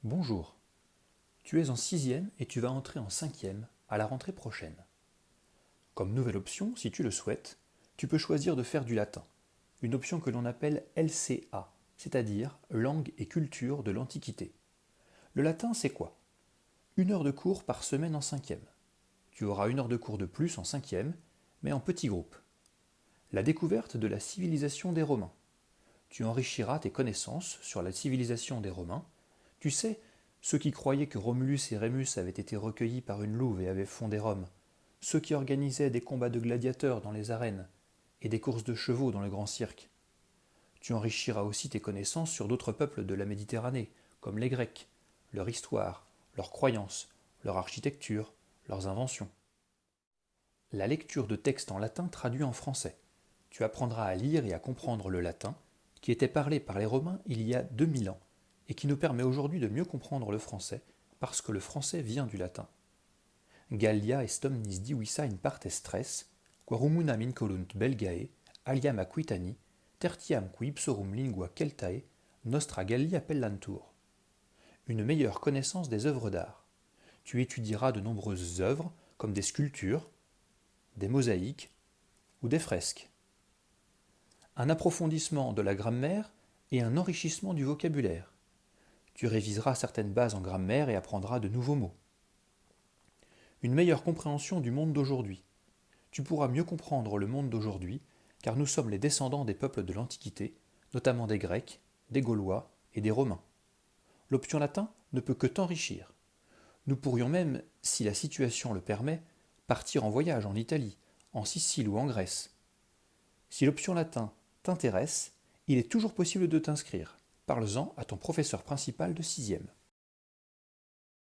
Bonjour, tu es en sixième et tu vas entrer en cinquième à la rentrée prochaine. Comme nouvelle option, si tu le souhaites, tu peux choisir de faire du latin, une option que l'on appelle LCA, c'est-à-dire Langue et culture de l'Antiquité. Le latin, c'est quoi? Une heure de cours par semaine en cinquième. Tu auras une heure de cours de plus en cinquième, mais en petits groupes. La découverte de la civilisation des Romains. Tu enrichiras tes connaissances sur la civilisation des Romains. Tu sais, ceux qui croyaient que Romulus et Rémus avaient été recueillis par une louve et avaient fondé Rome, ceux qui organisaient des combats de gladiateurs dans les arènes et des courses de chevaux dans le grand cirque. Tu enrichiras aussi tes connaissances sur d'autres peuples de la Méditerranée, comme les Grecs, leur histoire, leurs croyances, leur architecture, leurs inventions. La lecture de textes en latin traduits en français. Tu apprendras à lire et à comprendre le latin, qui était parlé par les Romains il y a 2000 ans, et qui nous permet aujourd'hui de mieux comprendre le français, parce que le français vient du latin. Gallia est omnis divisa in partes tres, quarumunam incolunt Belgae, aliam Aquitani, tertiam qui ipsorum lingua Celtae, nostra Gallia appellantur. Une meilleure connaissance des œuvres d'art. Tu étudieras de nombreuses œuvres, comme des sculptures, des mosaïques ou des fresques. Un approfondissement de la grammaire et un enrichissement du vocabulaire. Tu réviseras certaines bases en grammaire et apprendras de nouveaux mots. Une meilleure compréhension du monde d'aujourd'hui. Tu pourras mieux comprendre le monde d'aujourd'hui car nous sommes les descendants des peuples de l'Antiquité, notamment des Grecs, des Gaulois et des Romains. L'option latin ne peut que t'enrichir. Nous pourrions même, si la situation le permet, partir en voyage en Italie, en Sicile ou en Grèce. Si l'option latin t'intéresse, il est toujours possible de t'inscrire. Parle-en à ton professeur principal de sixième.